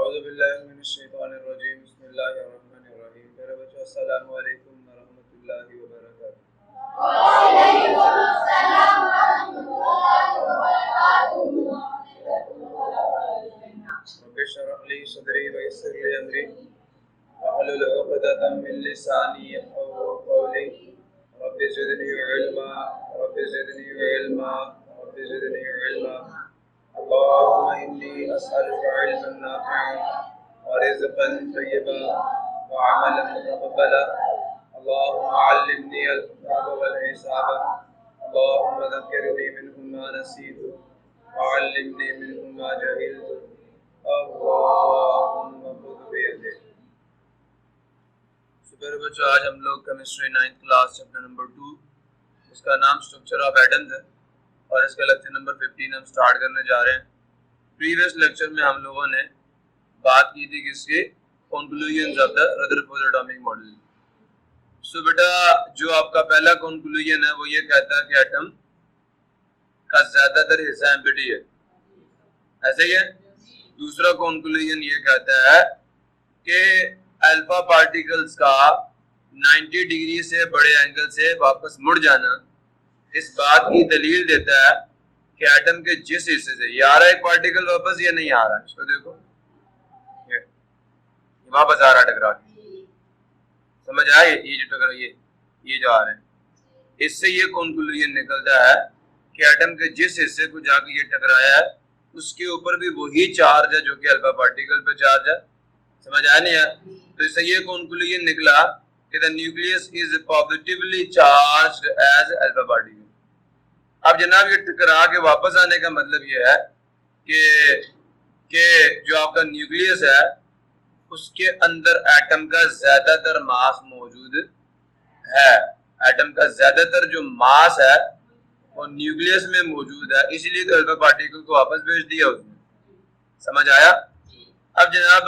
औज़ु बिल्लाहि मिनश शैतानिर रजीम बिस्मिल्लाहिर रहमानिर रहीम। मेरे बच्चों अस्सलामु अलैकुम व रहमतुल्लाहि व बरकातुहू। रब्बि इश्रह ली सदरी व यस्सिर ली अमरी वहलुल उक़दतम मिन लिसानी यफ़क़हू क़ौली। Rabbi ज़िदनी इल्मा rabbi ज़िदनी इल्मा rabbi ज़िदनी इल्मा। अल्लाहुम्मा इन्नी अस्अलुका इल्मन नाफ़िअन व रिज़्क़न तय्यबन व अमलन मुतक़ब्बला। अल्लाहुम्मा अल्लिमनी अल-किताब वल हिसाब। अल्लाहुम्मा ज़क्किरनी मिन्हु मा नसीतु व अल्लिमनी मिन्हु मा जहिलतु। अल्लाहुम्मा खुज़ बियदी। सुबह बच्चों, आज हम लोग chemistry 9th class chapter number 2, इसका नाम स्ट्रक्चर ऑफ एटम्स है और इसका लेक्चर नंबर 15 हम स्टार्ट करने जा रहे हैं। प्रीवियस लेक्चर में हम लोगों ने बात की थी किसके conclusions of the Rutherford atomic model. So बेटा, जो आपका पहला कंक्लूजन है वो ये कहता है कि एटम का ज्यादातर हिस्सा एम्प्टी है, ऐसे ही है। दूसरा कंक्लूजन ये कहता है कि अल्फा पार्टिकल्स का 90 डिग्री से बड़े एंगल से वापस मुड़ जाना इस बात की दलील देता है कि एटम के जिस हिस्से से ये आ रहा है एक पार्टिकल वापस, ये नहीं आ रहा है, इसको देखो ये वापस आ रहा है टकरा के, समझ आए? ये जो टकरा ये जो आ रहे हैं, इससे ये कंक्लूजन निकलता है कि एटम के जिस हिस्से को जाके ये टकराया है उसके ऊपर भी वही चार्ज है जो कि अल्फा पार्टिकल पे चार्ज है। समझ आया नहीं है? तो इससे ये कंक्लूजन निकला कि the nucleus is positively charged as alpha particle. अब जनाब, ये टकरा के वापस आने का मतलब ये है कि जो आपका न्यूक्लियस है उसके अंदर एटम का ज्यादातर मास मौजूद है। एटम का ज्यादातर जो मास है वो न्यूक्लियस में मौजूद है, इसीलिए तो अल्फा पार्टिकल को वापस भेज दिया उसने। समझ आया? अब जनाब,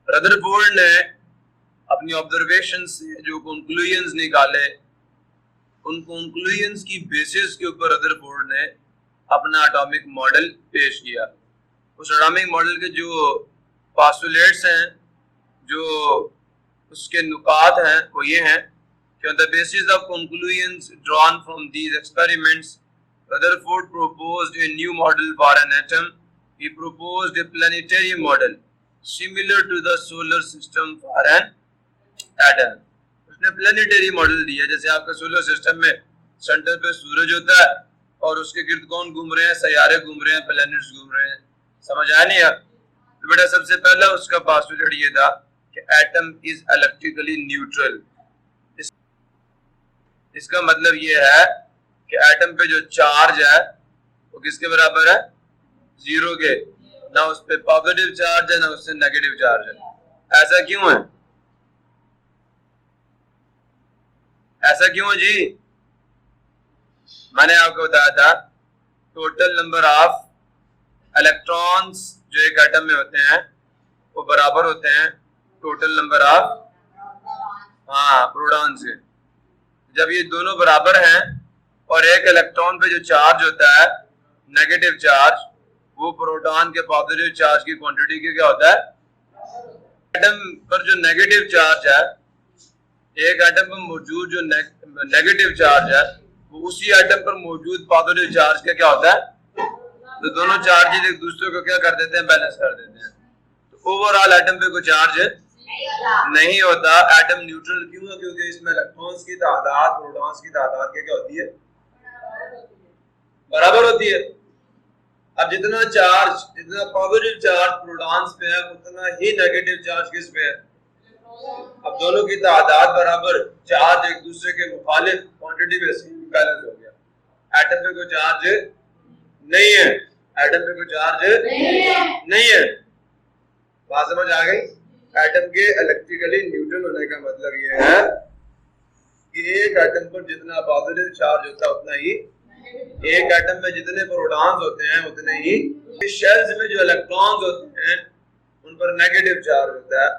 रदरफोर्ड ने अपनी ऑब्जर्वेशन से जो कंक्लूजन्स निकाले, उन कंक्लूजन्स की बेसिस के ऊपर रदरफोर्ड ने अपना एटॉमिक मॉडल पेश किया। उस एटॉमिक मॉडल के जो पोस्टुलेट्स हैं, जो उसके नुकात हैं, वो ये हैं कि on the basis of conclusions drawn from these experiments, Rutherford proposed a new model for an atom. He proposed a planetary model similar to the solar system for an atom. उसने planetary model दिया, जैसे आपका solar system में centre पे सूरज होता है और उसके गिर्द कौन घूम रहे हैं? सैयारे घूम रहे हैं, प्लैनेट्स घूम रहे हैं। समझ आया नहीं है? तो बेटा, सबसे पहला उसका पोस्टुलेट ये था कि एटम इज इलेक्ट्रिकली न्यूट्रल। इसका मतलब ये है कि एटम पे जो चार्ज है वो किसके बराबर है? जीरो के। ना उस पे पॉजिटिव चार्ज है ना उससे नेगेटिव चार्ज है। ऐसा क्यों है? ऐसा क्यों है जी? मैंने आपको बताया था टोटल नंबर ऑफ इलेक्ट्रॉन्स जो एक एटम में होते हैं वो बराबर होते हैं टोटल नंबर ऑफ प्रोटॉन्स के। जब ये दोनों बराबर हैं और एक इलेक्ट्रॉन पे जो चार्ज होता है नेगेटिव चार्ज, वो प्रोटॉन के पॉजिटिव चार्ज की क्वांटिटी के क्या होता है? एटम पर जो नेगेटिव चार्ज है, एक एटम पर मौजूद जो नेगेटिव चार्ज है वो उसी एटम पर मौजूद पॉजिटिव चार्ज का क्या होता है? तो दोनों चार्जेस एक दूसरे को क्या कर देते हैं? बैलेंस कर देते हैं। तो ओवरऑल एटम पे कोई चार्ज नहीं होता। एटम न्यूट्रल क्यों है? क्योंकि इसमें इलेक्ट्रॉन्स की तादाद प्रोटॉन्स की तादाद क्या होती है? बराबर होती है। अब जितना पॉजिटिव चार्ज प्रोटॉन्स पे है उतना ही नेगेटिव चार्ज किस पे है? अब दोनों की तादाद बराबर, चार्ज एक दूसरे के मुखालिफ क्वांटिटी में बैलेंस हो गया। एटम पे कोई चार्ज नहीं है। एटम पे कोई चार्ज नहीं है। बात समझ आ गई? एटम के इलेक्ट्रिकली न्यूट्रल होने का मतलब ये है कि एक एटम पर जितना पॉजिटिव चार्ज होता है उतना ही, एक एटम में जितने प्रोटॉन्स होते हैं उतने ही शेल्स में जो इलेक्ट्रॉन्स होते हैं उन पर नेगेटिव चार्ज होता है,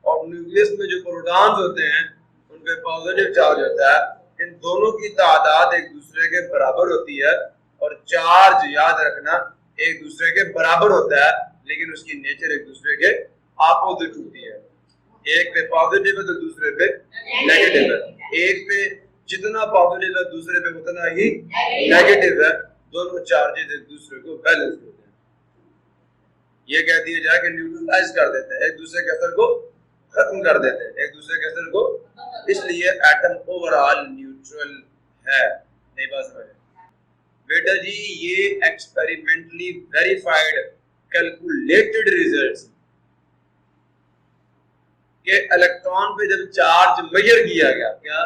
और न्यूक्लियस में जो प्रोटॉन्स होते हैं उन पर पॉजिटिव चार्ज होता है। इन दोनों की तादाद एक दूसरे के बराबर होती है और चार्ज, याद रखना, एक दूसरे के बराबर होता है, लेकिन उसकी नेचर एक दूसरे के अपोजिट होती है। एक पे पॉजिटिव है तो दूसरे पे नेगेटिव है। एक पे जितना पॉजिटिव है दूसरे पे उतना ही नेगेटिव है। दोनों चार्जेस एक दूसरे को बैलेंस करते हैं। ये कह दिया जाए कि न्यूट्रलाइज कर देते हैं, एक दूसरे के असर को खत्म कर देते हैं, एक दूसरे के असर को। इसलिए एटम ओवरऑल न्यूट्रल है। नहीं बात समझ बेटा जी, ये एक्सपेरिमेंटली वेरीफाइड कैलकुलेटेड रिजल्ट्स के इलेक्ट्रॉन पे जब चार्ज मेजर किया गया, क्या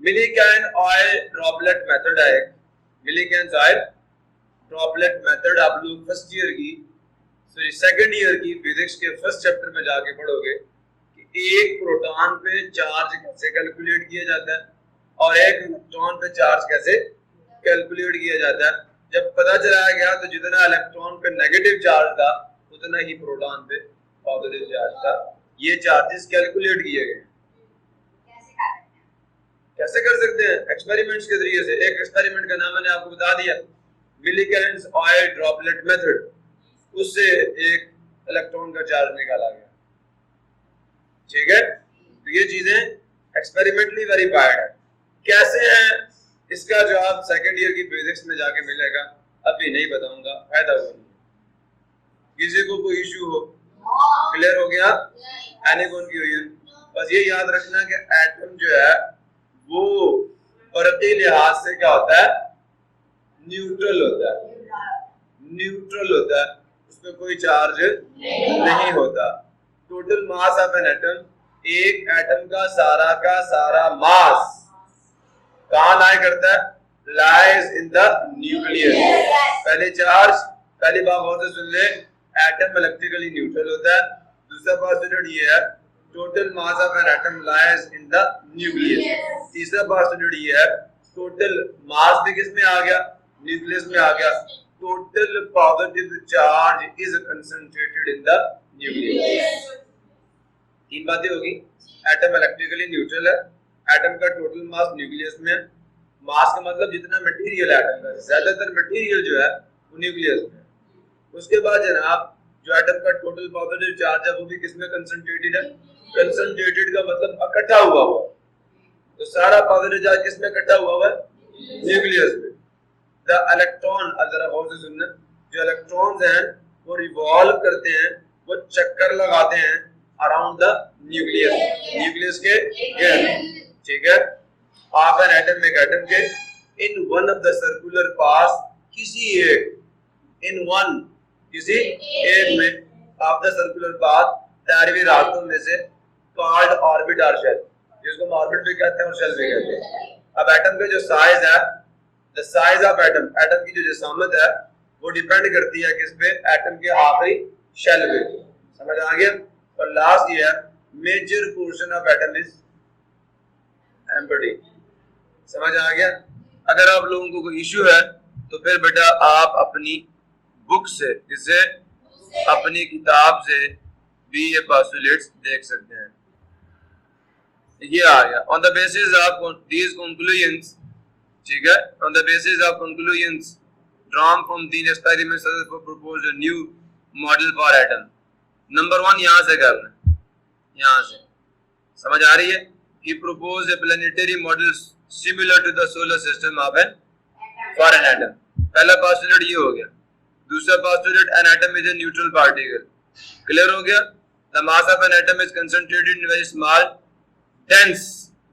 मिलीकैन ऑयल ड्रॉपलेट मेथड है। मिलीकैन ऑयल ड्रॉपलेट मेथड आप लोग फर्स्ट ईयर की सॉरी सेकंड ईयर की फिजिक्स के फर्स्ट चैप्टर में जाके पढ़ोगे कि एक प्रोटॉन पे चार्ज कैसे कैलकुलेट किया जाता है और एक इलेक्ट्रॉन पे चार्ज कैसे कैलकुलेट किया जाता है। जब पता चला गया तो जितना इलेक्ट्रॉन पे नेगेटिव चार्ज था उतना ही प्रोटॉन पे पॉजिटिव चार्ज था। ये चार्जेस कैलकुलेट किए गए। कैसे कर सकते हैं? एक्सपेरिमेंट्स के जरिए से। एक एक्सपेरिमेंट का नाम मैंने आपको बता दिया, मिलीकैन ऑयल ड्रॉपलेट मेथड। उससे एक इलेक्ट्रॉन का चार्ज निकाला गया। ठीक है, तो ये चीजें एक्सपेरिमेंटली वेरीफाइड है। कैसे है इसका जवाब सेकंड ईयर की फिजिक्स में जाके मिलेगा, अभी नहीं बताऊंगा, फायदा होगा। किसी को कोई इश्यू हो? क्लियर हो गया? एनीवन की हुई है? बस ये याद रखना कि एटम जो है वो बर्फी लिहाज से क्या होता है? न्यूट्रल होता है। न्यूट्रल होता है, उसमें कोई चार्ज नहीं होता। Total mass of an atom, एक एटम का सारा मास कहाँ लाई करता है? Lies in the nucleus. पहले चार्ज, पहली बात बहुत से सुन ले, एटम इलेक्ट्रिकली न्यूट्रल होता है। दूसरा पोस्टुलेट ये है, total mass of an atom lies in the nucleus. तीसरा पोस्टुलेट ये है, टोटल मास भी किस में आ गया? न्यूक्लियस में आ गया। Total positive charge is concentrated in the nucleus. तीन बातें होगी। एटम इलेक्ट्रिकली न्यूट्रल है, एटम का टोटल मास न्यूक्लियस में है। मास का मतलब जितना मटेरियल एटम का, ज्यादातर मटेरियल जो है वो न्यूक्लियस में है। उसके बाद जनाब जो एटम का टोटल पॉजिटिव चार्ज है वो भी किसमें कंसंट्रेटेड है? कंसंट्रेटेड का मतलब इकट्ठा हुआ हुआ। तो सारा पॉजिटिव चार्ज किसमें इकट्ठा हुआ है? न्यूक्लियस में। द इलेक्ट्रॉन, जरा गौर से सुनना, जो इलेक्ट्रॉन्स हैं वो रिवॉल्व करते हैं, वो चक्कर लगाते हैं अराउंड द न्यूक्लियस के गिर्द। ठीक है, आप एन एटम में एटम के in one of the circular path किसी एक में ऑफ द सर्कुलर पाथ दायरवी रास्तों में से कॉल्ड ऑर्बिट और शेल, जिसको हम ऑर्बिट भी कहते हैं और शेल भी कहते हैं। अब एटम का जो साइज है, the size of atom, atom की जो जिसामत है वो डिपेंड करती है किस पे? एटम के आखिरी शेल पे। समझ आ गया? और लास्ट ये है, major portion of atom is empty. समझ आ गया? अगर आप लोगों को कोई इश्यू है तो फिर बेटा आप अपनी बुक से, जिससे अपनी किताब से भी ये पोस्टुलेट्स देख सकते हैं। ये आ गया। On the basis of these conclusions, ठीक है, on the basis of conclusions drawn from these experiments proposed a new model for atom. Number 1 यहां से करना, यहां से समझ आ रही है? He proposed a planetary model similar to the solar system of an for an atom. पहला postulate ये हो गया। दूसरा postulate, an atom is a neutral particle. Clear हो गया? The mass of an atom is concentrated in very small, dense,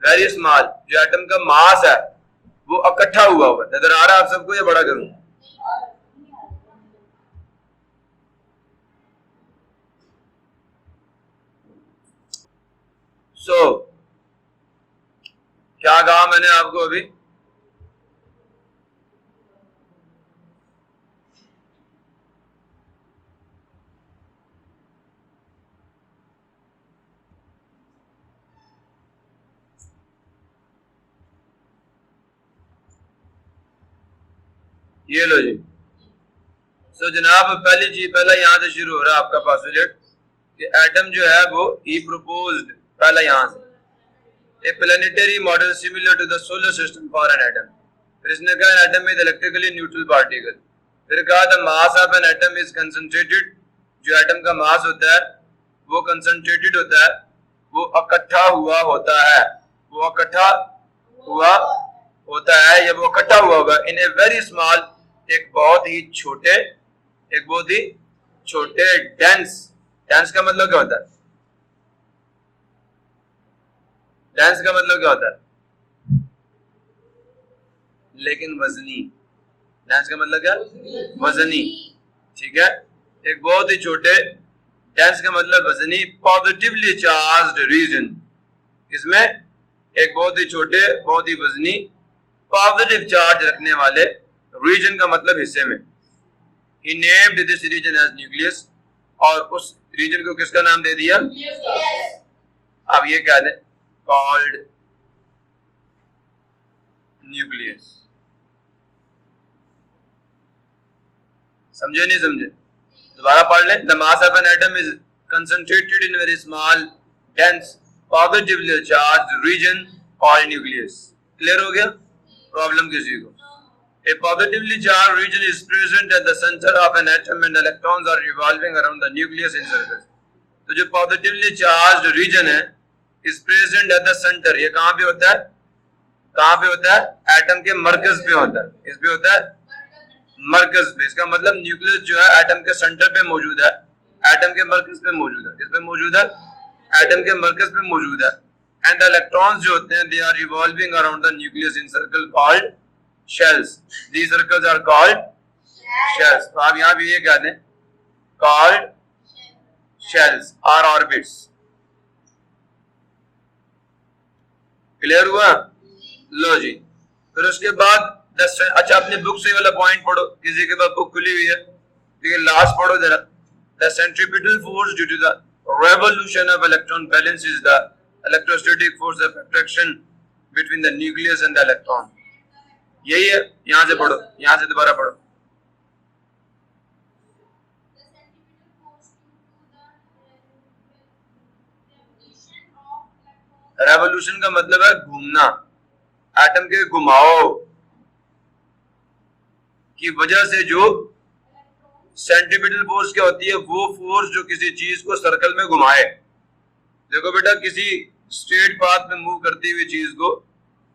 very small. जो atom का mass है वो इकट्ठा हुआ हुआ। नजर आ रहा है आप सबको? ये बड़ा करूँ? So क्या कहा मैंने आपको अभी? ये लो जी। सो जनाब पहली चीज, पहला यहां से शुरू हो रहा है आपका पोस्टुलेट कि एटम जो है वो ही प्रपोज्ड, पहला यहां से, a planetary model similar to the solar system for an atom। फिर इसने कहा atom is electrically neutral particle. फिर कहा the mass of an atom is concentrated, जो एटम का मास होता है वो कंसंट्रेटेड होता है, वो इकट्ठा हुआ होता है, वो इकट्ठा हुआ होता है या वो इकट्ठा हुआ होगा इन ए वेरी स्मॉल, एक बहुत ही छोटे, एक बहुत ही छोटे डेंस। डेंस का मतलब क्या होता है? डेंस का मतलब क्या होता है? लेकिन वजनी। डेंस का मतलब क्या? वजनी। ठीक है, एक बहुत ही छोटे, डेंस का मतलब वजनी, पॉजिटिवली चार्ज्ड रीजन, इसमें एक बहुत ही छोटे, बहुत ही वजनी, पॉजिटिव चार्ज रखने वाले रीजन का मतलब हिस्से में। He named this region as nucleus, और उस रीजन को किसका नाम दे दिया? अब ये क्या है? Called nucleus. समझे नहीं समझे? दोबारा पढ़ लें। The mass of an atom is concentrated in very small dense positively charged reason called nucleus. Clear हो गया? प्रॉब्लम किसी को? A positively charged region is present at the center of an atom and electrons are revolving around the nucleus in circles. तो जो positively charged region है is present at the center, ये कहाँ पे होता है? कहाँ पे होता है? एटम के मरकज पे होता है। इस पे होता है मरकज पे। इसका मतलब न्यूक्लियस जो है एटम के सेंटर पे मौजूद है, एटम के मरकज पे मौजूद है। किस पे मौजूद है? एटम के मरकज पे मौजूद है। एंड द इलेक्ट्रॉन्स जो होते हैं, they are revolving around the nucleus in circle called shells. These circles are called shells. तो आप यहाँ भी ये कह दें called shells or orbits. Clear हुआ? लो जी। फिर उसके बाद अच्छा अपनी बुक से वाला पॉइंट पढ़ो, किसी के पास बुक खुली हुई है, ठीक है, लास्ट पढ़ो जरा। The centripetal force due to the revolution of electron balances the electrostatic force of attraction between the nucleus and the electron. यही है। यहां से पढ़ो, यहां से दोबारा पढ़ो। रेवोल्यूशन का मतलब है घूमना, एटम के घुमाव की वजह से जो सेंट्रीपिटल फोर्स क्या होती है, वो फोर्स जो किसी चीज को सर्कल में घुमाए। देखो बेटा, किसी स्ट्रेट पाथ में मूव करती हुई चीज को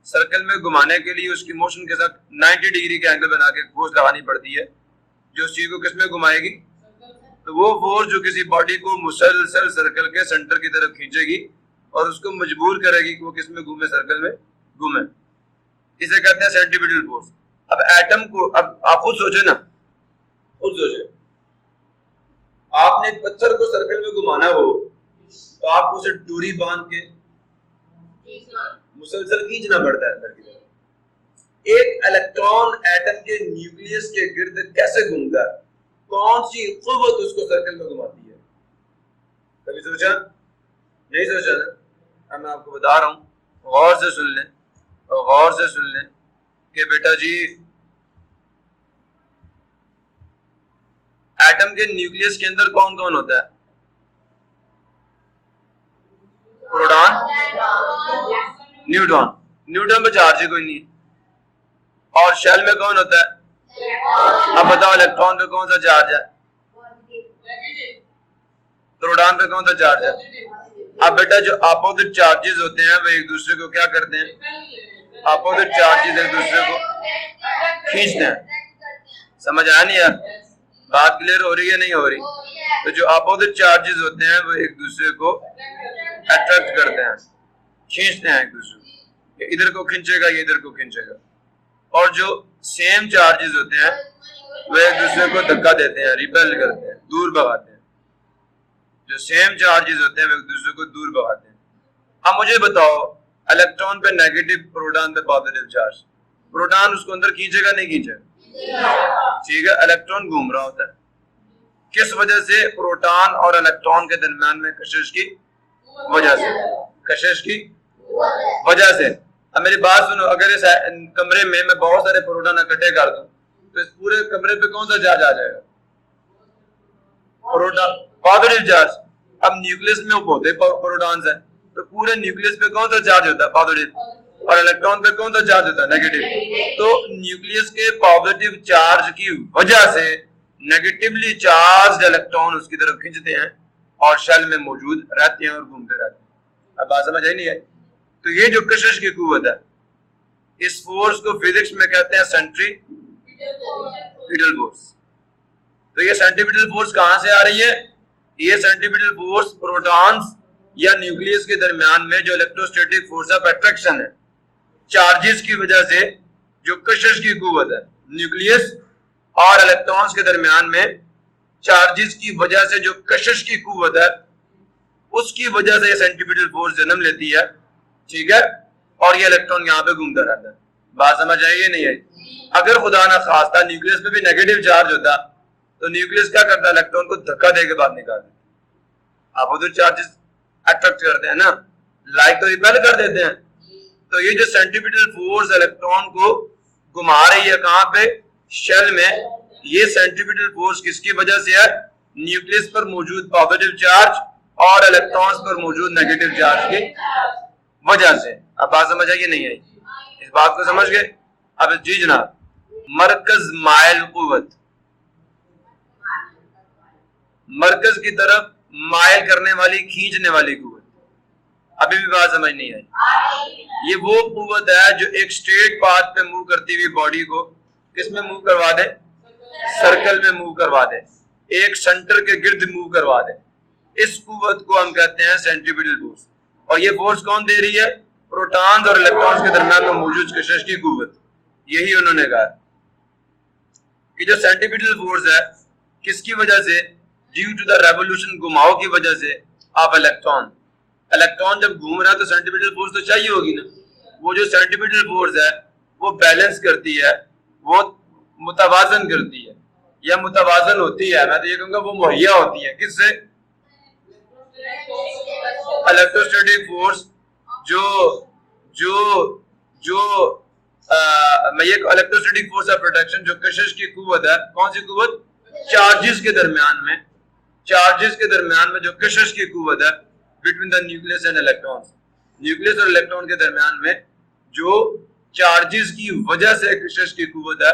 सर्कल में घुमाने के लिए उसकी मोशन के साथ 90 डिग्री के एंगल बना के फोर्स लगानी पड़ती है, जो उस चीज को किस में घुमाएगी। तो वो फोर्स जो किसी बॉडी को मुसलसल सर्कल के सेंटर की तरफ खींचेगी और उसको मजबूर करेगी कि वो किस में घूमे, सर्कल में घूमे, इसे कहते हैं सेंट्रीपिटल फोर्स। अब एटम को, अब आप खुद सोचे ना, खुद सोचे, आपने एक पत्थर को सर्कल में घुमाना हो तो आपको उसे डोरी बांध के मुसलसल खींचना पड़ता है अंदर की तरफ। एक इलेक्ट्रॉन एटम के न्यूक्लियस के गिर्द कैसे घूमता है, कौन सी कुव्वत उसको सर्कल में घुमाती है? कभी सोचा? नहीं सोचा ना? अब मैं आपको बता रहा हूं, गौर से सुन लें, और गौर से सुन लें कि बेटा जी, एटम के न्यूक्लियस के अंदर कौन कौन होता है? Proton, neutron. न्यूट्रॉन पे चार्ज ही कोई नहीं। और शेल में कौन होता है? अब बताओ, इलेक्ट्रॉन पे कौन सा चार्ज है? प्रोटॉन पे कौन सा चार्ज है? अब बेटा, जो अपोजिट चार्जेस होते हैं वो एक दूसरे को क्या करते हैं? अपोजिट चार्जेस एक दूसरे को खींचते हैं। समझ आया नहीं यार? बात क्लियर हो रही है, नहीं हो रही? तो जो अपोजिट चार्जेस होते हैं वो एक दूसरे को अट्रैक्ट करते हैं, खींचते हैं एक दूसरे को। इधर को खींचेगा, ये इधर को खींचेगा। और जो सेम चार्जेस होते हैं वो एक दूसरे को धक्का देते हैं, रिपेल करते हैं, दूर भगाते हैं। जो सेम चार्जेस होते हैं वो एक दूसरे को दूर भगाते हैं। अब मुझे बताओ, इलेक्ट्रॉन पे नेगेटिव, प्रोटॉन पे पॉजिटिव चार्ज, प्रोटॉन उसको अंदर खींचेगा नहीं खींचेगा? ठीक है, इलेक्ट्रॉन घूम रहा होता है। किस वजह से? प्रोटॉन और इलेक्ट्रॉन के दरमियान में कशिश की वजह से, कशिश की वजह से। अब मेरी बात सुनो, अगर इस कमरे में मैं बहुत सारे प्रोटॉन इकट्ठे कर दूं तो इस पूरे कमरे पे कौन सा चार्ज आ जाएगा? Proton, positive charge. अब न्यूक्लियस में होते प्रोटॉन्स हैं, तो पूरे न्यूक्लियस पे कौन सा चार्ज होता है? पॉजिटिव। और इलेक्ट्रॉन पे कौन सा चार्ज होता है, नेगेटिव। तो न्यूक्लियस के पॉजिटिव चार्ज की वजह से नेगेटिवली चार्ज इलेक्ट्रॉन उसकी तरफ खींचते हैं और शेल में मौजूद रहते हैं और घूमते रहते हैं। अब बात समझ आई नहीं है? तो ये जो कशिश की कुव्वत है, इस फोर्स को फिजिक्स में कहते हैं सेंट्रीपिटल फोर्स। तो ये सेंट्रीपिटल फोर्स कहां से आ रही है? ये सेंट्रीपिटल फोर्स प्रोटॉन्स या न्यूक्लियस के दरमियान में जो इलेक्ट्रोस्टैटिक फोर्स ऑफ अट्रैक्शन है, चार्जेस की वजह से जो कशिश की कुव्वत है, न्यूक्लियस और इलेक्ट्रॉन्स के दरमियान में चार्जेस की वजह से जो कशिश की कुव्वत है, उसकी वजह से ये सेंट्रीपिटल फोर्स जन्म लेती है, ठीक है। और ये इलेक्ट्रॉन यहाँ पे घूमता रहता है। बात समझ आई या नहीं आई? अगर खुदा ना खास्ता न्यूक्लियस पे भी नेगेटिव चार्ज होता तो न्यूक्लियस क्या करता, इलेक्ट्रॉन को धक्का देके बाहर निकाल देता। आप उधर चार्जेस अट्रैक्ट करते हैं ना, लाइक तो रिपेल कर देते हैं। तो ये जो सेंट्रीपिटल फोर्स इलेक्ट्रॉन को घुमा रही है कहां पे, शेल में, ये सेंट्रीपिटल फोर्स किसकी वजह से है? न्यूक्लियस पर मौजूद पॉजिटिव चार्ज और इलेक्ट्रॉन्स पर मौजूद नेगेटिव चार्ज की वजह से। अब बात समझ आई कि नहीं आई? इस बात को समझ गए? अब जी जनाब, मरकज माइल कुव्वत, मरकज की तरफ माइल करने वाली, खींचने वाली कुव्वत। अभी भी बात समझ नहीं आई? ये वो कुव्वत है जो एक स्ट्रेट पाथ पे मूव करती हुई बॉडी को किस में मूव करवा दे? सर्कल में मूव करवा दे, एक सेंटर के गिर्द मूव करवा दे। इस कुव्वत को हम कहते हैं सेंट्रीपिटल फोर्स। और ये फोर्स कौन दे रही है? प्रोटॉन्स और इलेक्ट्रॉन्स के दरमियान में मौजूद कशिश की कुव्वत। यही उन्होंने कहा कि जो सेंट्रीपिटल फोर्स है, किसकी वजह से? ड्यू टू द रेवोल्यूशन, घुमाव की वजह से ऑफ इलेक्ट्रॉन। इलेक्ट्रॉन जब घूम रहा है तो सेंट्रीपिटल फोर्स तो चाहिए होगी ना। वो जो सेंट्रीपिटल फोर्स है वो बैलेंस करती है, वो मुतवाजन करती है या मुतवाजन होती है, मैं तो ये कहूंगा वो मुहैया होती है। किससे? इलेक्ट्रोस्टैटिक फोर्स जो जो जो मैं ये इलेक्ट्रोस्टैटिक फोर्स ऑफ प्रोटेक्शन, जो कशिश की कुव्वत है, कौन सी कुव्वत? चार्जेस के दरमियान में, चार्जेस के दरमियान में जो कशिश की कुव्वत है between the nucleus and electrons, nucleus और इलेक्ट्रॉन के दरमियान में जो चार्जेस की वजह से कशिश की कुव्वत है,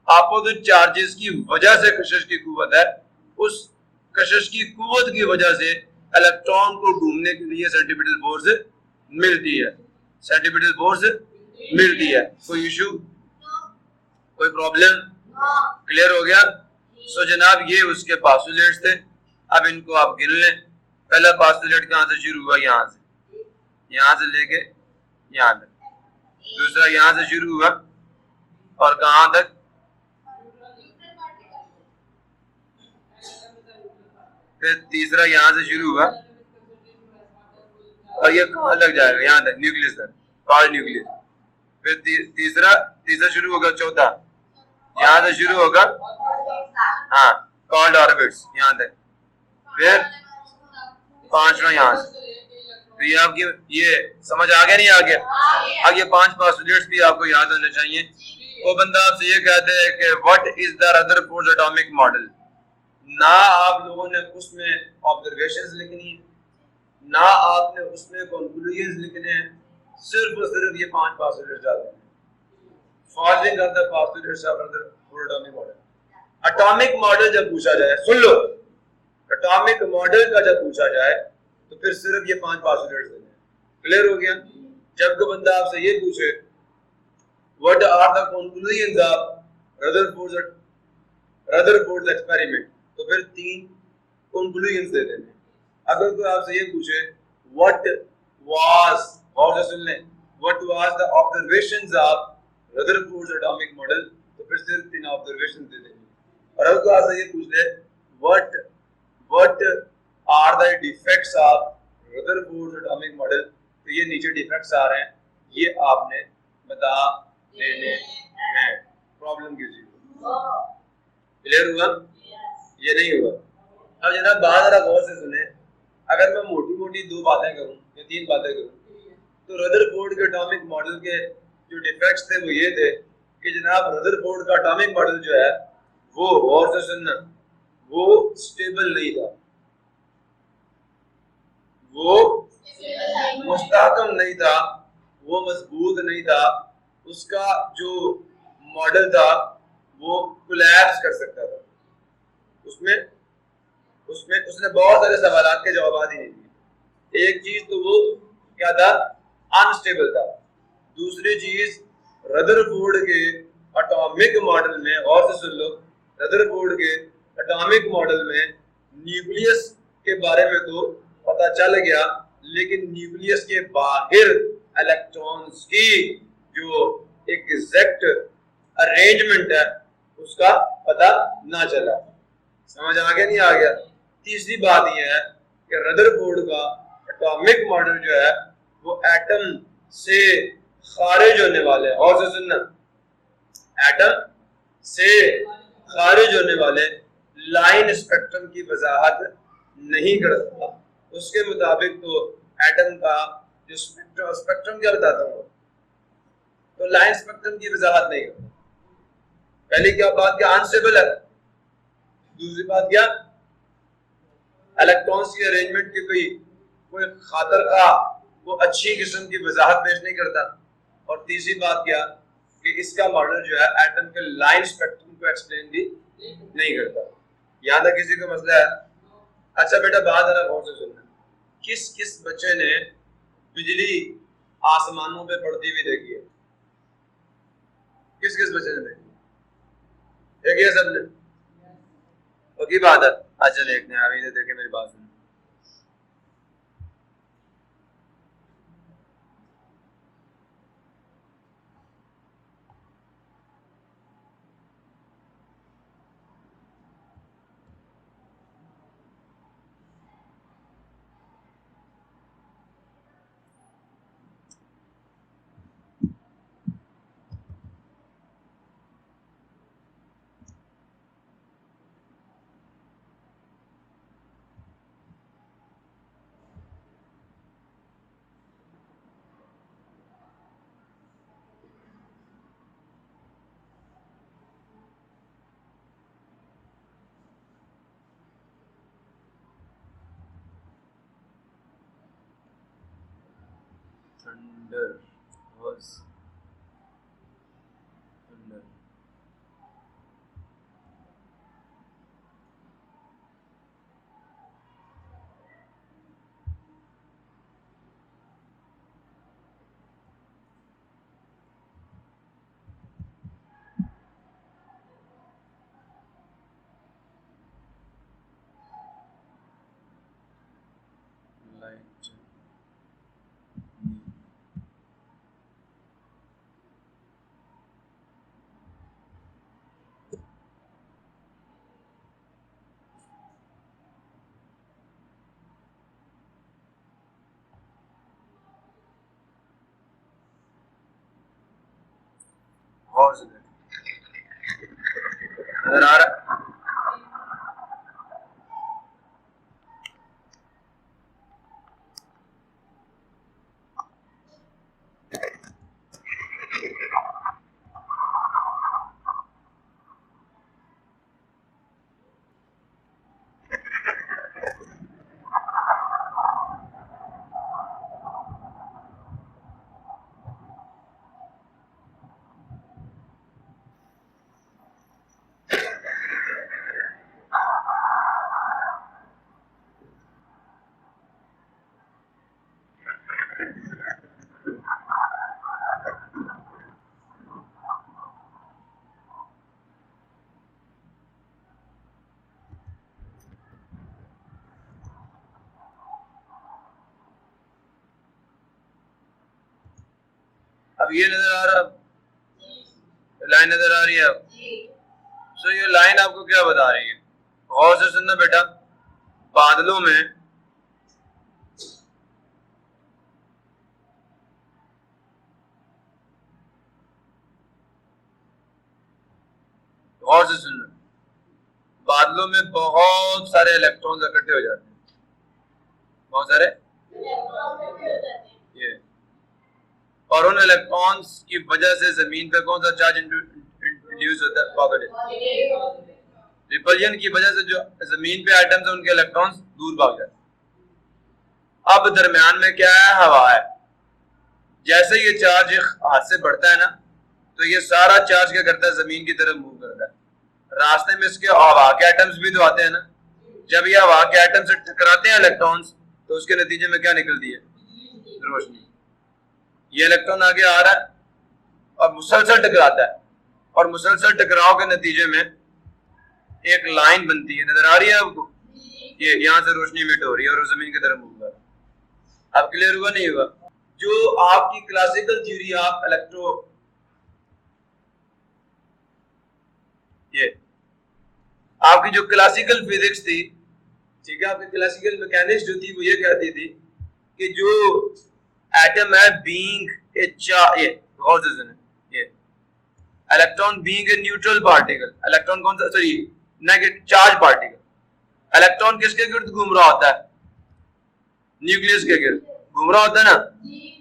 अपोजिट चार्जेस की वजह से कशिश की कुव्वत है, उस कशिश की कुव्वत की वजह से इलेक्ट्रॉन को घूमने के लिए सेंट्रीपिटल फोर्स मिलती है, सेंट्रीपिटल फोर्स मिलती है। कोई इशू, कोई प्रॉब्लम? क्लियर हो गया? सो जनाब, ये उसके पास्टुलेट्स थे। अब इनको आप गिन लें। पहला पास्टुलेट कहां से शुरू हुआ? यहां से लेके यहां तक। दूसरा यहां से शुरू हुआ और कहां तक? फिर तीसरा यहां से शुरू हुआ और ये कहां लग जाएगा? यहां तक, न्यूक्लियस तक, कॉल्ड न्यूक्लियस। फिर तीसरा शुरू होगा, चौथा यहां से शुरू होगा, हाँ, कॉल्ड ऑर्बिट्स, यहां तक। फिर पांचवा यहां से। तो ये आपकी ये समझ आ गया नहीं? आ गया? अब ये 5 पोस्टुलेट्स भी आपको याद होने चाहिए। वो बंदा आपसे ये कहते हैं कि what is the Rutherford atomic model, ना आप लोगों ने उसमें ऑब्जर्वेशंस लिखनी है, ना आपने उसमें कंक्लूजन्स लिखने हैं, सिर्फ और सिर्फ ये 5 पोस्टुलेट्स डालते हैं। Following are the postulates of Rutherford atomic model. Atomic model जब पूछा जाए, सुन लो, एटॉमिक मॉडल का जब पूछा जाए तो फिर सिर्फ ये 5 पोस्टुलेट्स देने हैं। क्लियर हो गया? जब कोई बंदा आपसे ये पूछे what are the conclusions of Rutherford experiment, तो फिर 3 कंक्लूजन्स दे देने। अगर कोई आपसे ये पूछे व्हाट वाज, और सुन लें, what was the observations of Rutherford atomic model, तो फिर सिर्फ 3 ऑब्जर्वेशन दे देंगे। और अगर कोई आपसे ये पूछ ले what are the defects of Rutherford atomic model, तो ये नीचे डिफेक्ट्स आ रहे हैं, ये आपने बता देने हैं। प्रॉब्लम किसी को क्लियर हुआ? ये नहीं हुआ? अब जनाब बात जरा गौर से सुने। अगर मैं मोटी मोटी 2 बातें करूं या 3 बातें करूं, तो रदरफोर्ड के एटॉमिक मॉडल के जो डिफेक्ट्स थे वो ये थे कि जनाब रदरफोर्ड का एटॉमिक मॉडल जो है वो, गौर से सुनना, वो स्टेबल नहीं था, वो मुस्तहकम नहीं था, वो मजबूत नहीं था, उसका जो मॉडल था वो कोलैप्स कर सकता था। उसमें उसमें उसने बहुत सारे सवालात के जवाब ही नहीं दिए। एक चीज तो वो क्या था, अनस्टेबल था। दूसरी चीज रदरफोर्ड के एटॉमिक मॉडल में, और से सुन लो, रदरफोर्ड के एटॉमिक मॉडल में न्यूक्लियस के बारे में तो पता चल गया, लेकिन न्यूक्लियस के बाहर इलेक्ट्रॉन्स की जो एग्जैक्ट अरेंजमेंट है उसका पता ना चला। समझ आ गया नहीं आ गया? तीसरी बात यह है कि रदरफोर्ड का एटॉमिक मॉडल जो है वो एटम से खारिज होने वाले, और से सुनना, एटम से खारिज होने वाले लाइन स्पेक्ट्रम की वजाहत नहीं करता। उसके मुताबिक तो एटम का जो स्पेक्ट्रम क्या बताता हूँ, तो लाइन स्पेक्ट्रम की वजाहत नहीं करता। पहली क्या बात, क्या अनस्टेबल है। दूसरी बात क्या, इलेक्ट्रॉन्स की अरेंजमेंट की कोई खातर का वो अच्छी किस्म की वजाहत पेश नहीं करता। और तीसरी बात क्या कि इसका मॉडल जो है एटम के लाइन स्पेक्ट्रम को एक्सप्लेन भी नहीं करता। यहाँ तक किसी को मसला है? अच्छा बेटा बात है ना, गौर से सुनना, किस किस बच्चे ने बिजली आसमानों पे पड़ती हुई देखी है? किस किस बच्चे ने देखी? देखी है सबने? ओके बात है। अच्छा देखते हैं, अभी देखे मेरी बात सुन। Thunder was thunder. Light. Was it? नजर आ रहा है? अब ये नजर आ रहा, लाइन नजर आ रही है अब? सो ये लाइन आपको क्या बता रही है? गौर से सुनना बेटा, बादलों में गौर से सुनना, बादलों में बहुत सारे इलेक्ट्रॉन्स इकट्ठे हो जाते हैं, बहुत सारे ये, और उन इलेक्ट्रॉन्स की वजह से जमीन पे कौन सा चार्ज इंड्यूस होता है? पॉजिटिव। रिपल्जन की वजह से जो जमीन पे एटम्स है उनके इलेक्ट्रॉन्स दूर भाग जाते हैं। अब दरमियान में क्या है? हवा है। जैसे ये चार्ज हाथ से बढ़ता है ना, तो ये सारा चार्ज क्या करता है, जमीन की तरफ मूव करता है। रास्ते में इसके हवा के एटम्स भी तो आते हैं ना, जब ये हवा के एटम से टकराते हैं इलेक्ट्रॉन्स, तो उसके नतीजे में क्या निकलती है, रोशनी। ये इलेक्ट्रॉन आगे आ रहा है और मुसलसल टकराता है, और मुसलसल टकराव के नतीजे में एक लाइन बनती है, नजर आ रही है आपको, ये यहाँ से रोशनी इमिट हो रही है और जमीन की तरफ मूव कर रहा है। अब क्लियर हुआ नहीं हुआ? जो आपकी क्लासिकल थ्योरी ऑफ इलेक्ट्रो, ये आपकी जो क्लासिकल फिजिक्स थी, ठीक है, आपकी क्लासिकल मैकेनिक्स जो थी वो ये कहती थी कि जो एटम है बीइंग ए ये electron being a neutral particle, electron कौन सा, sorry negative charge particle, electron किसके गिर्द घूम रहा होता है, न्यूक्लियस के गिर्द घूम रहा होता है ना।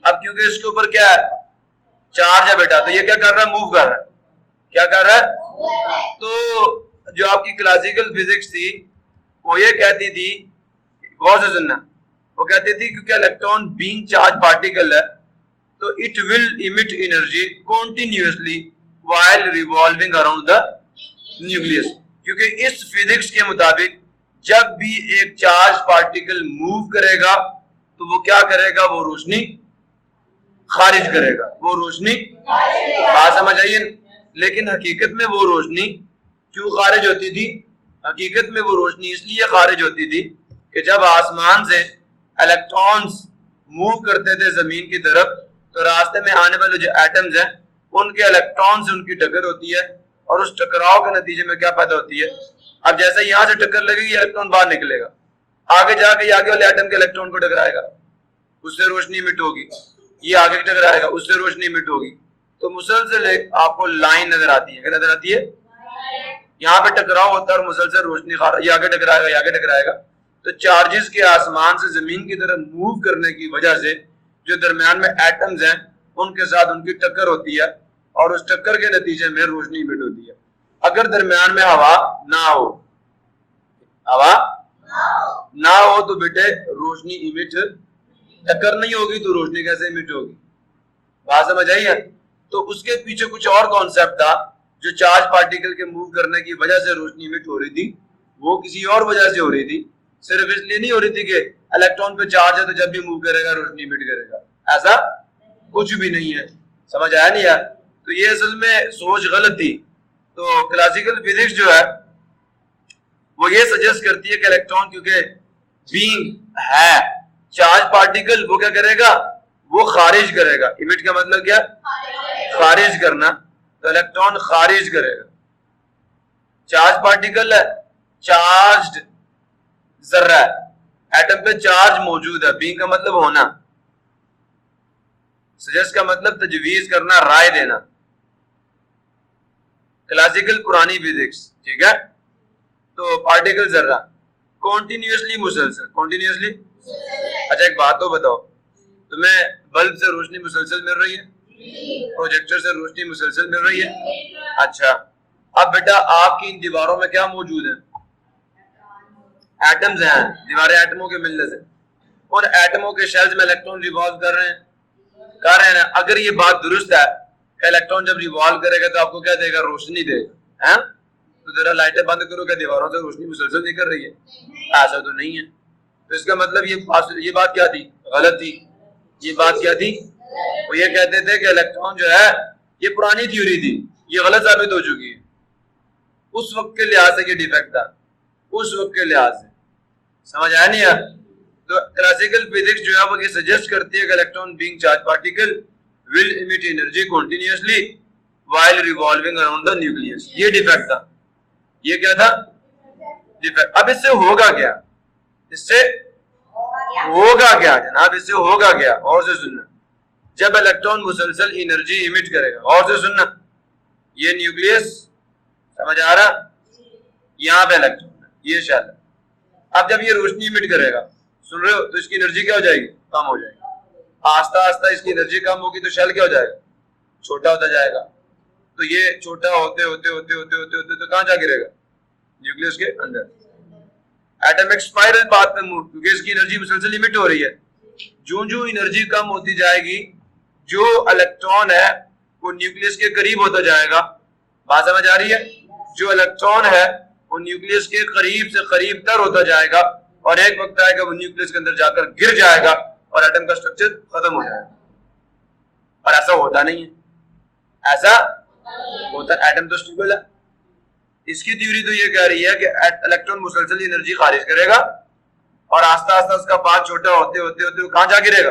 अब क्योंकि इसके ऊपर क्या है, चार्ज है बेटा, तो ये क्या कर रहा है, मूव कर रहा है, क्या कर रहा है। तो जो आपकी क्लासिकल फिजिक्स थी वो ये कहती थी, गौर से सुनना, वो कहती थी क्योंकि इलेक्ट्रॉन बीइंग चार्ज पार्टिकल है तो it will emit energy continuously while revolving around the nucleus. क्योंकि इस फिजिक्स के मुताबिक जब भी एक चार्ज पार्टिकल मूव करेगा तो वो क्या करेगा, वो रोशनी खारिज करेगा, वो रोशनी, बात समझ आइए। लेकिन हकीकत में वो रोशनी क्यों खारिज होती थी, हकीकत में वो रोशनी इसलिए खारिज होती थी कि जब आसमान से इलेक्ट्रॉन्स मूव करते थे जमीन की तरफ, तो रास्ते में आने वाले जो एटम्स हैं उनके इलेक्ट्रॉन से उनकी टक्कर होती है, और उस टकराव के नतीजे में क्या पैदा होती है, अब जैसे यहाँ से टक्कर लगेगी इलेक्ट्रॉन बाहर निकलेगा, आगे जाके आगे वाले एटम के इलेक्ट्रॉन को टकराएगा, उससे रोशनी इमिट होगी, ये आगे टकराएगा, उससे रोशनी इमिट होगी। तो मुसलसल आपको लाइन नजर आती है, क्या नजर आती है, यहाँ पे टकराव होता है और मुसलसल रोशनी ये आगे टकराएगा, ये आगे टकराएगा। तो चार्जेस के आसमान से जमीन की तरफ मूव करने की वजह से जो दरमियान में एटम्स हैं उनके साथ उनकी टक्कर होती है, और उस टक्कर के नतीजे में रोशनी इमिट होती है। अगर दरमियान में हवा ना हो, हवा ना हो तो बेटे रोशनी इमिट, टक्कर नहीं होगी तो रोशनी कैसे इमिट होगी, बात समझ आई है। तो उसके पीछे कुछ और कॉन्सेप्ट था, जो चार्ज पार्टिकल के मूव करने की वजह से रोशनी इमिट हो रही थी, वो किसी और वजह से हो रही थी, सिर्फ इसलिए नहीं हो रही थी कि इलेक्ट्रॉन पे चार्ज है तो जब भी मूव करेगा रोशनी इमिट करेगा, ऐसा कुछ भी नहीं है। समझ आया नहीं यार? तो ये असल में सोच गलत थी। तो क्लासिकल फिजिक्स जो है वो ये सजेस्ट करती है कि इलेक्ट्रॉन क्योंकि बीइंग है चार्ज पार्टिकल, वो क्या करेगा, वो खारिज करेगा। इमिट का मतलब क्या, खारिज करना, तो इलेक्ट्रॉन खारिज करेगा। चार्ज पार्टिकल है, चार्ज्ड जर्रा है, एटम पे चार्ज मौजूद है, बीइंग का मतलब होना, सजेस्ट का मतलब तजवीज करना, राय देना, क्लासिकल पुरानी फिजिक्स, ठीक है। तो पार्टिकल जर्रा कॉन्टिन्यूसली मुसलसल, कॉन्टिन्यूसली, अच्छा एक बात तो बताओ, तुम्हें बल्ब से रोशनी मुसलसल मिल रही है, प्रोजेक्टर से रोशनी मुसलसल मिल रही है, अच्छा अब बेटा आपकी इन दीवारों में क्या मौजूद है, एटम्स हैं, दीवारें एटमों के मिलने से, उन एटमों के शेल्स में इलेक्ट्रॉन रिवॉल्व कर रहे हैं ना। अगर ये बात दुरुस्त है कि इलेक्ट्रॉन जब रिवॉल्व करेगा तो आपको क्या देगा, रोशनी देगा, हैं? तो जरा लाइटें बंद करो, क्या दीवारों से रोशनी मुसलसल नहीं कर रही है, ऐसा तो नहीं है। तो इसका मतलब ये बात क्या थी, गलत थी। ये बात क्या थी, वो ये कहते थे कि इलेक्ट्रॉन जो है ये पुरानी थ्योरी थी, ये गलत साबित हो चुकी है। उस वक्त के लिहाज से ये डिफेक्ट था, उस वक्त के लिहाज से, समझ आया नहीं यार? तो क्लासिकल फिजिक्स जो है वो ये सजेस्ट करती है कि electron being charge particle will emit energy continuously while revolving around the nucleus. ये डिफेक्ट था, ये क्या था, डिफेक्ट। अब इससे होगा क्या, इससे होगा क्या जनाब, इससे होगा क्या, और से सुनना, जब इलेक्ट्रॉन मुसलसल एनर्जी इमिट करेगा, और से सुनना, ये न्यूक्लियस समझ आ रहा, यहाँ पे इलेक्ट्रॉन, ये शेल, अब जब ये रोशनी इमिट करेगा, सुन रहे हो, तो इसकी एनर्जी क्या हो जाएगी, कम हो जाएगी। आस्ता आस्ता इसकी एनर्जी कम होगी तो शेल क्या हो जाएगा, छोटा होता जाएगा। तो ये छोटा होते होते होते होते होते होते तो कहां जा गिरेगा, न्यूक्लियस के अंदर। एटॉमिक स्पाइरल पाथ में मूव, क्योंकि इसकी एनर्जी मुसलसल लिमिट हो रही है। जो जो एनर्जी कम होती जाएगी जो इलेक्ट्रॉन है वो न्यूक्लियस के करीब होता जाएगा। बात समझ आ रही है? जो इलेक्ट्रॉन है वो न्यूक्लियस के करीब से करीब तर होता जाएगा और एक वक्त आएगा वो न्यूक्लियस के अंदर जाकर गिर जाएगा और एटम का स्ट्रक्चर खत्म हो जाएगा। और ऐसा होता नहीं है, ऐसा होता, एटम तो स्टेबल है। इसकी थ्योरी तो ये कह रही है कि इलेक्ट्रॉन मुसलसल एनर्जी खारिज करेगा और आस्ता आस्ता उसका पाथ छोटा होते होते होते वो कहां जा गिरेगा?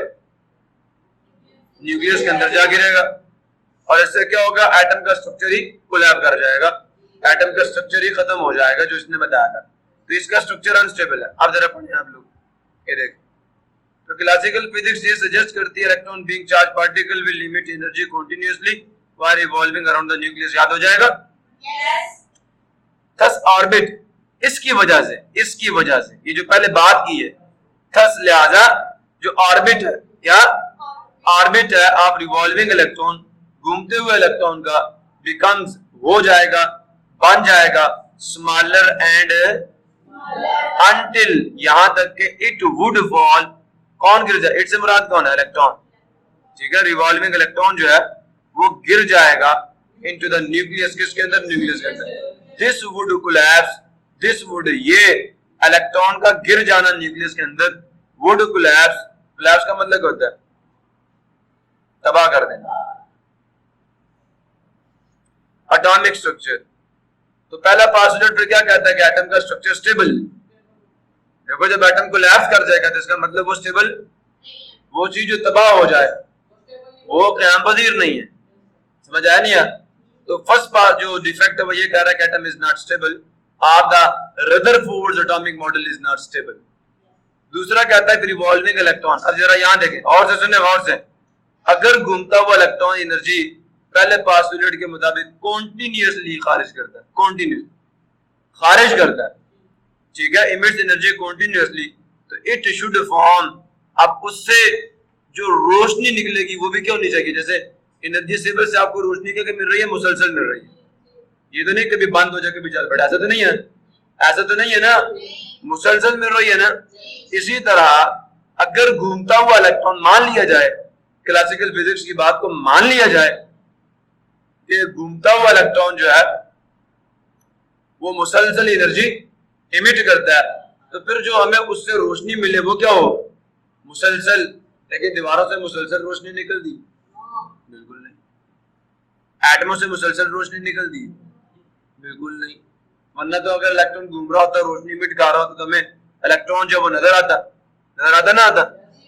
न्यूक्लियस के अंदर जा गिरेगा और इससे क्या होगा? एटम का स्ट्रक्चर ही कोलैप्स कर जाएगा, एटम का स्ट्रक्चर ही खत्म हो जाएगा जो इसने बताया था। तो इसका स्ट्रक्चर अनस्टेबल है। अब जरा पढ़ें आप लोग, ये देखिए। तो क्लासिकल फिजिक्स ये सजेस्ट करती है electron being charge particle will limit energy continuously while revolving around the nucleus. याद हो जाएगा? यस। थस ऑर्बिट, इसकी वजह से ये जो पहले बात की है, थस लिहाजा जो ऑर्बिट है, क्या ऑर्बिट है ऑफ रिवॉल्विंग इलेक्ट्रॉन, घूमते हुए इलेक्ट्रॉन का, बिकम्स हो जाएगा, बन जाएगा, स्मॉलर एंड अनटिल, यहां तक के इट वुड फॉल, कौन गिर जाए? इट से मुराद कौन है? इलेक्ट्रॉन, ठीक है। रिवॉल्विंग इलेक्ट्रॉन जो है वो गिर जाएगा इनटू द न्यूक्लियस, किसके अंदर? न्यूक्लियस के अंदर। This would collapse, this would, ये इलेक्ट्रॉन का गिर जाना न्यूक्लियस के अंदर, वुड कोलैप्स, कोलैप्स का मतलब होता है तबाह कर देना। एटॉमिक स्ट्रक्चर, तो पहला पोस्टुलेट क्या कहता है कि एटम का स्ट्रक्चर स्टेबल। देखो जब एटम कोलैप्स कर जाएगा तो इसका मतलब वो स्टेबल, वो चीज जो तबाह हो जाए वो क़याम पज़ीर नहीं है। समझ आया नहीं यार? तो फर्स्ट पार्ट जो डिफेक्ट है वो ये कह रहा है कि atom is not stable, of the Rutherford atomic model is not stable. दूसरा कहता है रिवॉल्विंग इलेक्ट्रॉन। अब जरा यहां देखें, और से सुने, और से, अगर घूमता हुआ इलेक्ट्रॉन एनर्जी पहले पोस्टुलेट के मुताबिक कॉन्टिन्यूसली खारिज करता है, कॉन्टिन्यूस खारिज करता है, ठीक है, इमिट्स एनर्जी कॉन्टिन्यूसली, तो इट शुड फॉर्म, अब उससे जो रोशनी निकलेगी वो भी क्या होनी चाहिए? जैसे एनर्जी सेवर से आपको रोशनी क्या मिल रही है? मुसलसल मिल रही है। ये तो नहीं कभी बंद हो जाए कभी चल पड़े, ऐसा तो नहीं है, ऐसा तो नहीं है ना, मुसलसल मिल रही है ना। इसी तरह अगर घूमता हुआ इलेक्ट्रॉन, मान लिया जाए, क्लासिकल फिजिक्स की बात को मान लिया जाए कि घूमता हुआ इलेक्ट्रॉन जो है वो मुसलसल एनर्जी इमिट करता है, तो फिर जो हमें उससे रोशनी मिले वो क्या हो? मुसलसल। लेकिन दीवारों से मुसलसल रोशनी निकलती? बिल्कुल नहीं। एटमों से मुसलसल रोशनी निकलती? बिल्कुल नहीं। वरना तो अगर इलेक्ट्रॉन घूम रहा होता, रोशनी इमिट कर रहा होता, तो हमें इलेक्ट्रॉन जो वो नजर आता ना आता?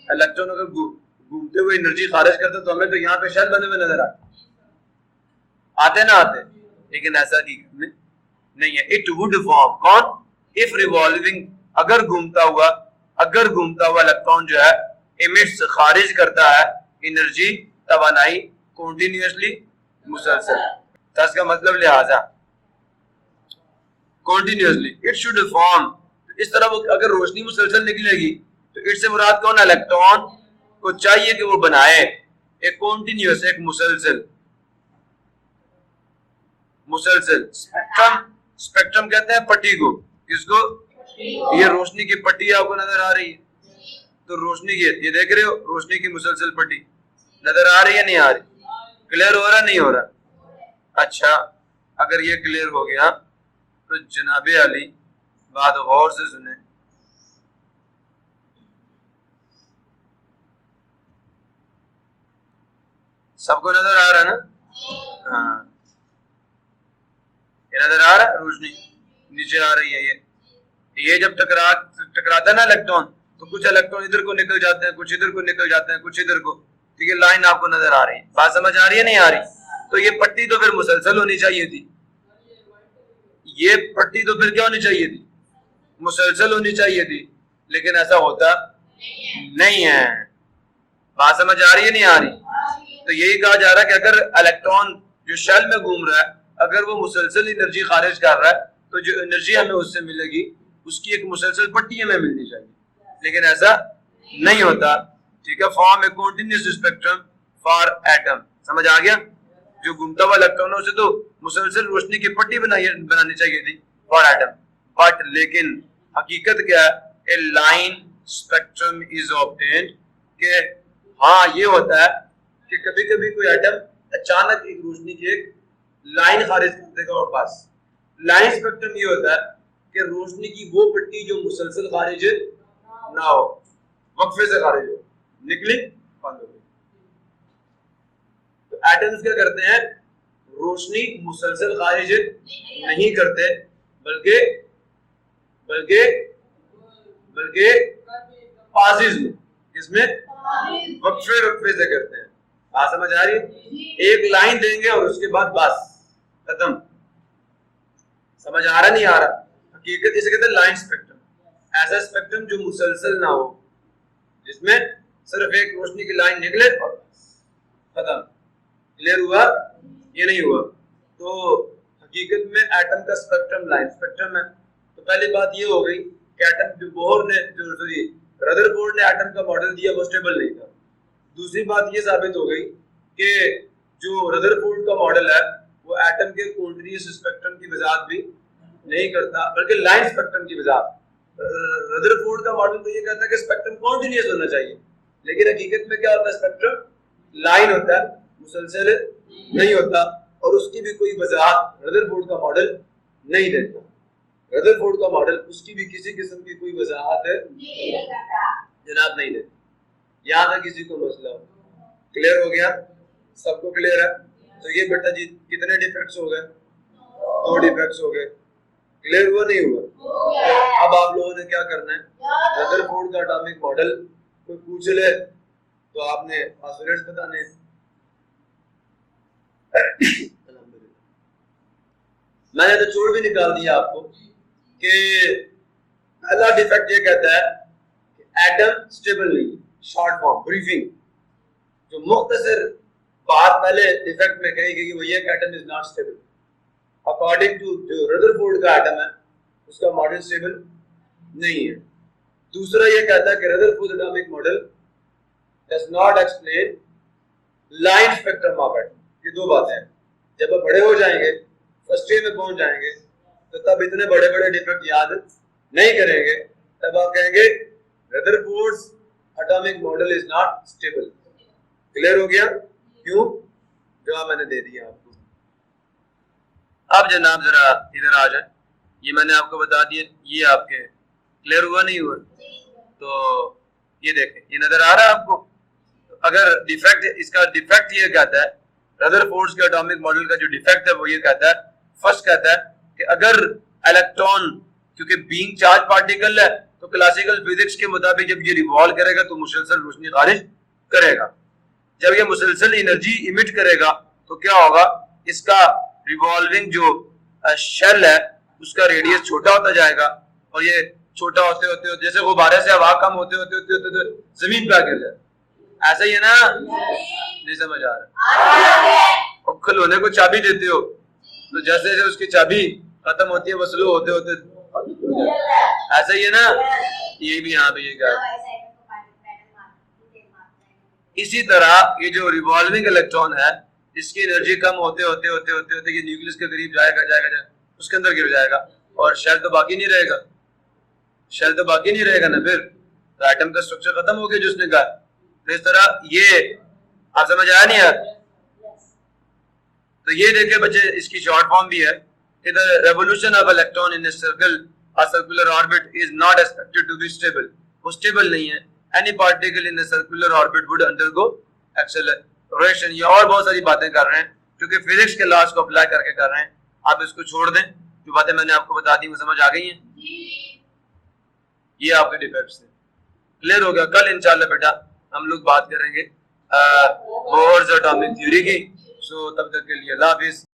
इलेक्ट्रॉन अगर घूमते हुए एनर्जी खारिज करते तो हमें तो यहाँ पे शेल बने हुए नजर आते ना आते, लेकिन ऐसा नहीं है। इट वुड फॉर्म, कौन? इफ रिवॉल्विंग, अगर घूमता हुआ इलेक्ट्रॉन जो है इमिट्स खारिज करता है एनर्जी, तवानाई, कॉन्टिन्यूसली, मुसलसल। दस का मतलब लिहाजा कॉन्टिन्यूसली, इट शुड फॉर्म, इस तरह वो अगर रोशनी मुसलसल निकलेगी तो इट से मुराद कौन? इलेक्ट्रॉन को चाहिए कि वो बनाए एक कॉन्टिन्यूस, एक मुसलसल स्पेक्ट्रम कहते हैं पट्टी को, किसको? ये रोशनी की पट्टी आपको नजर आ रही है, तो रोशनी की, ये देख रहे हो, रोशनी की मुसलसल पट्टी नजर आ रही है, नहीं आ रही? क्लियर हो रहा, नहीं हो रहा? अच्छा, अगर ये क्लियर हो गया तो जनाबे अली बात गौर से सुने। सबको नजर आ रहा है ना? हाँ, ये नजर आ रहा है, रोशनी नीचे आ रही है। ये जब टकराता है ना इलेक्ट्रॉन, तो कुछ इलेक्ट्रॉन इधर को निकल जाते हैं, कुछ इधर को निकल जाते हैं, कुछ इधर को, ठीक है, लाइन आपको नजर आ रही है। बात समझ आ रही है, नहीं आ रही? तो ये पट्टी तो फिर मुसलसल होनी चाहिए थी, ये पट्टी तो फिर क्या होनी चाहिए थी? मुसलसल होनी चाहिए थी, लेकिन ऐसा होता नहीं है। बात समझ आ रही है, नहीं आ रही? तो यही कहा जा रहा है कि अगर इलेक्ट्रॉन जो शेल में घूम रहा है, अगर वो मुसलसल एनर्जी खारिज कर रहा है, तो जो एनर्जी हमें उससे मिलेगी उसकी एक मुसलसल पट्टी हमें मिलनी चाहिए, लेकिन ऐसा नहीं होता, ठीक है। Form A continuous spectrum for atom, समझ आ गया? जो घूमता हुआ इलेक्ट्रॉन है उसे तो मुसलसल रोशनी की पट्टी बनानी चाहिए थी फॉर एटम, बट लेकिन हकीकत क्या है? ए लाइन स्पेक्ट्रम इज ऑब्टेन्ड, के हाँ ये होता है कि कभी कभी कोई एटम अचानक एक रोशनी की एक लाइन खारिज कर देगा और पास। लाइन स्पेक्ट्रम ये होता है कि रोशनी की वो पट्टी जो मुसलसल खारिज ना हो, वक्फे से खारिज हो, निकली बंद हो गई। तो एटम्स क्या करते हैं, रोशनी मुसलसल खारिज नहीं करते, बल्कि बल्कि बल्कि पासिस में, किसमें, वक्फे वक्फे से करते हैं। बात समझ आ रही है? एक लाइन देंगे और उसके बाद बस खत्म। समझ आ रहा नहीं आ रहा? हकीकत इसे कहते हैं लाइन स्पेक्ट्रम। ऐसा स्पेक्ट्रम जो मुसलसल ना हो, जिसमें सिर्फ एक रोशनी की लाइन निकले और खत्म। क्लियर हुआ? ये नहीं हुआ। तो हकीकत में एटम का स्पेक्ट्रम लाइन स्पेक्ट्रम है। तो पहली बात ये हो गई कि एटम जो बोहर ने रदरफोर्ड ने एटम का मॉडल दिया वो स्टेबल नहीं था। दूसरी बात ये साबित हो गई कि जो रदरफोर्ड का मॉडल है वो एटम के कॉन्टिन्यूअस स्पेक्ट्रम की वजाहत भी नहीं करता, बल्कि लाइन स्पेक्ट्रम की वजाहत। रदरफोर्ड का मॉडल तो ये कहता है कि स्पेक्ट्रम कॉन्टिन्यूअस होना चाहिए, लेकिन हकीकत में क्या होता है, स्पेक्ट्रम लाइन होता है, मुसलसल नहीं होता, और उसकी भी कोई वजाहत रदरफोर्ड का मॉडल नहीं देता। रदरफोर्ड का मॉडल उसकी भी किसी किस्म की कोई वजाहत जनाब नहीं देता। यहाँ तक किसी को मसला हो? क्लियर हो गया? सबको क्लियर है? तो ये बेटा जी कितने डिफेक्ट्स हो गए? 2 डिफेक्ट्स हो गए। क्लियर हुआ नहीं हुआ? तो अब आप लोगों ने क्या करना है, रदरफोर्ड का एटॉमिक मॉडल कोई पूछ ले तो आपने पासवर्ड्स बताने हैं। मैंने तो छोड़ भी निकाल दिया आपको कि पहला डिफेक्ट ये कहता है कि एटम स्टेबल नहीं। शॉर्ट फॉर्म ब्रीफिंग, जो मुख्तसर बात पहले डिफेक्ट में कही गई वो ये कि atom is not stable. According to जो रदरफोर्ड का एटम है उसका मॉडल स्टेबल नहीं है। दूसरा ये कहता है कि Rutherford atomic model does not explain line spectrum of atom. ये दो बातें हैं। जब आप बड़े हो जाएंगे, फर्स्ट ईयर में पहुंच जाएंगे, तो तब इतने बड़े बड़े डिफेक्ट याद नहीं करेंगे, तब आप कहेंगे Rutherford's atomic model is not stable. Clear हो गया? क्यों? जवाब मैंने दे दिया आपको। अब जनाब जरा इधर आ जाए, ये मैंने आपको बता दिया, ये आपके क्लियर हुआ नहीं हुआ? तो ये देखें, ये नजर आ रहा है आपको? तो अगर डिफेक्ट, इसका डिफेक्ट ये कहता है, रदरफोर्ड्स के एटॉमिक मॉडल का जो डिफेक्ट है वो ये कहता है, फर्स्ट कहता है कि अगर इलेक्ट्रॉन, क्योंकि बीइंग चार्ज पार्टिकल है, तो क्लासिकल फिजिक्स के मुताबिक जब ये रिवॉल्व करेगा तो मुसलसल रोशनी खारिज करेगा। जब ये मुसलसल एनर्जी इमिट करेगा तो क्या होगा, इसका रिवॉल्विंग जो शेल है उसका रेडियस छोटा होता जाएगा, और ये छोटा होते होते जैसे गुब्बारे से हवा कम होते होते होते होते, होते जमीन पे आकर जाए। ऐसा ही है ना? नहीं समझ आ रहा? और खिलौने को चाबी देते हो तो जैसे जैसे उसकी चाबी खत्म होती है वो स्लो होते होते, ऐसा ही है ना? ये भी यहाँ पे ये क्या है? इसी तरह ये जो रिवॉल्विंग इलेक्ट्रॉन है इसकी एनर्जी कम होते होते होते होते होते ये न्यूक्लियस के करीब जाएगा जाएगा जाएगा, उसके अंदर गिर जाएगा और शेल तो बाकी नहीं रहेगा। शेल तो बाकी नहीं रहेगा ना, फिर तो एटम का स्ट्रक्चर खत्म हो गया जो उसने कहा। तो इस तरह ये आप समझ आया नहीं यार? तो ये देखिए बच्चे, इसकी शॉर्ट फॉर्म भी है कि the revolution of electron in a circular orbit is not expected to be stable. वो स्टेबल नहीं है। Any particle in a circular orbit would undergo acceleration. ये और बहुत सारी बातें कर रहे हैं क्योंकि फिजिक्स के लॉज को अप्लाई करके कर रहे हैं। आप इसको छोड़ दें, जो बातें मैंने आपको बता दी वो समझ आ गई हैं। ये आपके डिफेक्ट्स हैं। क्लियर हो गया? कल इंशाल्लाह बेटा हम लोग बात करेंगे बोहर्स एटॉमिक थ्योरी की। सो तब तक के लिए अल्लाह हाफिज।